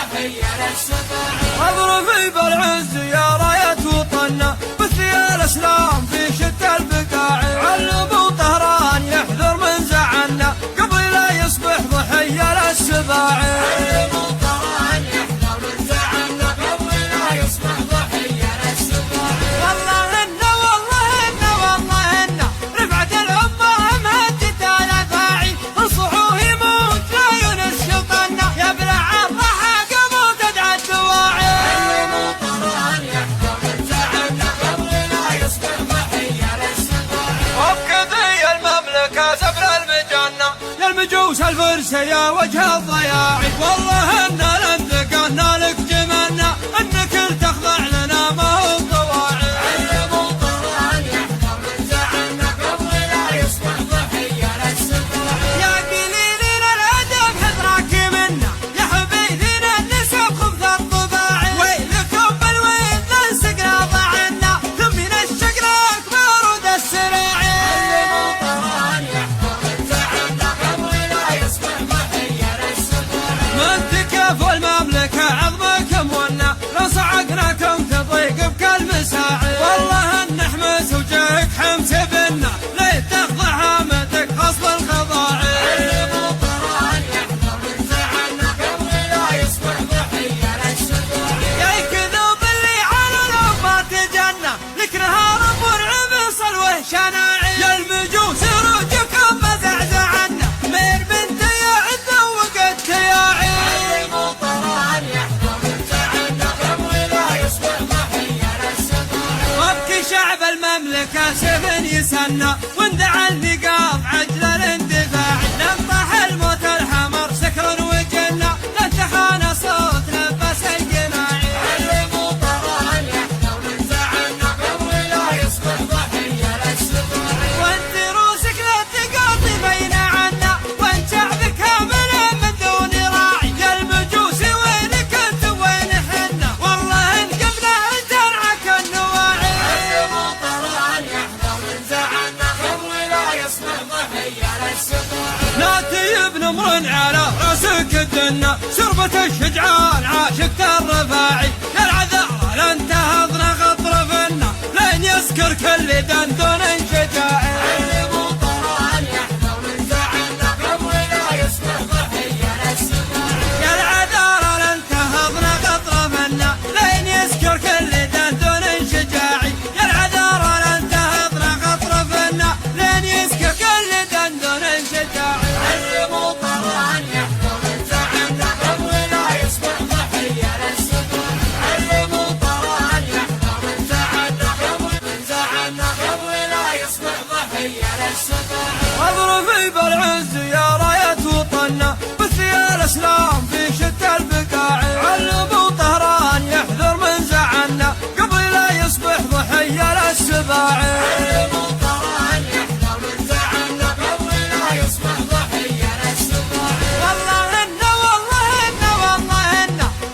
ضحية للسباع. اضربي بالعز يا راية وطننا بثيال الاسلام في شتى البقاع. علموا طهران يحذر من زعلنا قبل لا يصبح ضحية للسباع. علموا طهران يحذر من زعلنا قبل لا يصبح ضحية للسباع. والله إن رفعت الأمة مهدت الأفاعي انصحوه يموت لا ينشط النا يبلع الضحى قبل تدعى الدواعي. علموا طهران يحذر من زعلنا قبل لا يصبح ضحية للسباع. وبكذي المملكة سبل المجنة يا المجوس الفرس يا وجه الضياعي. والله إن لنتقنا لك جمنا انك تخضع لنا ما هو الضواعي. علموا طهران يحذر من زعلنا قبل لا يصبح ضحية للسباع. يا قليلين الادب حذرك منا يا حبيبنا النسب خبث الطباع. ويلكم بالويل ننسقنا ضعنا ثم من الشقراق بارود السراعي. علموا طهران يحذر من زعلنا قبل لا يصبح ضحية للسباع. من تكفوا المملكة عظمكم ونا لو صعقناكم تضيق بكل مساعي. والله ان حمس وجهك حمس بنا ليه تخضع هامتك خصب الخضاعي. علموا طهران يحذر من زعلنا قبل لا يصبح ضحية للسباع. يا كذوب اللي على الأمة تجنى لك نهار مرعب صلوه شناعي. يا المجوس روجكم مزعزعنا مير بنت يا ذوق التياعي. علموا طهران يحذر من زعلنا قبل لا يصبح ضحية للسباع. وابكي شعب المملكة سيف يسنى واندعى النقاط عجل الاندفاع. ننطح الموت الحمر سكر وجنة ننتحان صوت نفس القناعي. علموا طهران يحذر من زعلنا قبل لا يصبح ضحية للسباع. وانت روسك لا تقاطي بين عنا وانت شعبك هامل من دون راعي. يا المجوس وينك انت وين حنا والله ان قبله ترعك النواعي. علموا طهران يحذر من زعلنا قبل لا يصبح ضحية للسباع. لا تجيب نمر على راسك الدنا شربة الشجعان عاشقت الرفاعي. يا العذارى لن تهضنا غطر فينا لين يسكر كل دندون شجاعي. علموا طهران يحذر من زعلنا قبل لا يصبح ضحية للسباع. يا العذارى لن تهضنا غطر فينا لين يسكر كل دندون شجاعي. يا العذارى لن تهضنا غطر فينا لين يسكر كل دندون شجاعي. علموا طهران يحذر من زعلنا قبل لا يصبح ضحية للسباع. علموا طهران يحذر من زعلنا قبل لا يصبح ضحية للسباع. اضربي بالعز يا راية وطننا بثيال الاسلام في شتى البقاع. علموا طهران يحذر من زعلنا قبل لا يصبح ضحية للسباع. علموا طهران يحذر من زعلنا قبل لا يصبح ضحية للسباع. والله إن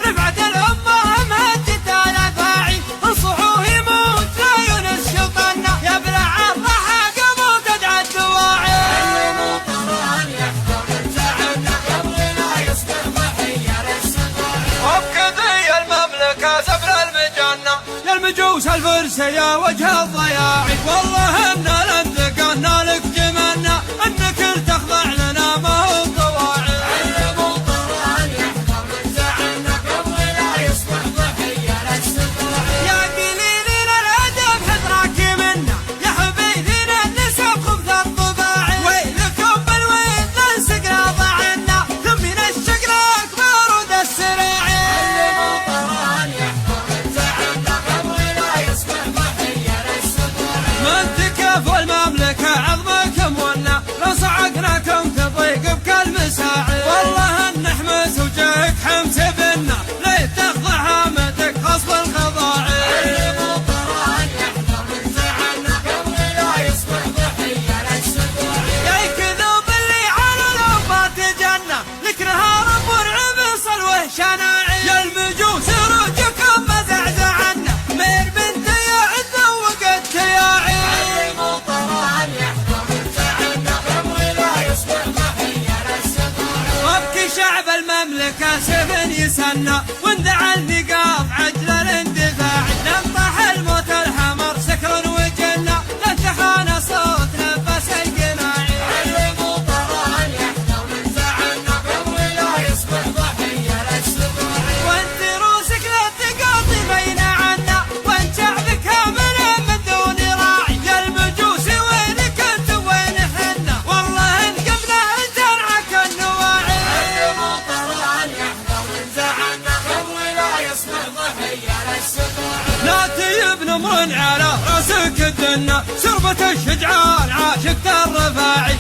رفعت الأمة مهدت الأفاعي انصحوه يموت لا ينشط النا يبلع الضحى قبل تدعى الدواعي. علموا طهران يحذر من زعلنا قبل لا يصبح ضحية للسباع. وبكذي المملكة سبل المجنة يا المجوس الفرس يا وجه الضياعي. والله إن لنتقنا لك جمنا انك تخضع لنا ما هو الضواعي. علموا طهران يحذر من زعلنا قبل لا يصبح ضحية للسباع. يا قليلين الادب حذرك منا يا حبيبنا النسب خبث الطباع. ويلكم بالويل ننسقنا ضعنا ثم من الشقراق بارود السراعي. علموا طهران يحذر من زعلنا قبل لا يصبح ضحية للسباع. من تكفوا المملكة عظمكم ونا لو صعقناكم تضيق بكل مساعي. والله ان حمس وجهك حمس بنا ليه تخضع هامتك خصب الخضاعي. علموا طهران يحذر من زعلنا قبل لا يصبح ضحية للسباع. يا كذوب اللي على الأمة تجنى لك نهار مرعب صلوه شناعي. يا المجوس روجكم مزعزعنا مير بنت يا ذوق التياعي. علموا طهران يحذر من زعلنا قبل لا يصبح ضحية للسباع. وابكي شعب المملكة سيف السنة وندعى النقاط عجل الاندفاع ننطح الموت الحمر سكر وجنة لانتخانا صوت نفس القناعي علموا طران يحذر من زعلنا قبل لا يصبح ضحية للسبوع وانت روسك لا تقاطي بين عنا وانت شعبك كامل من دون راعي يا المجوس وينك انت وين حنا والله ان قبله ترعك النواعي علموا طران يحذر من زعلنا قبل لا يصبح ضحية للسبوع لا تجيب نمر على راسك الدنة سربة الشجعان عاشق الرفاعي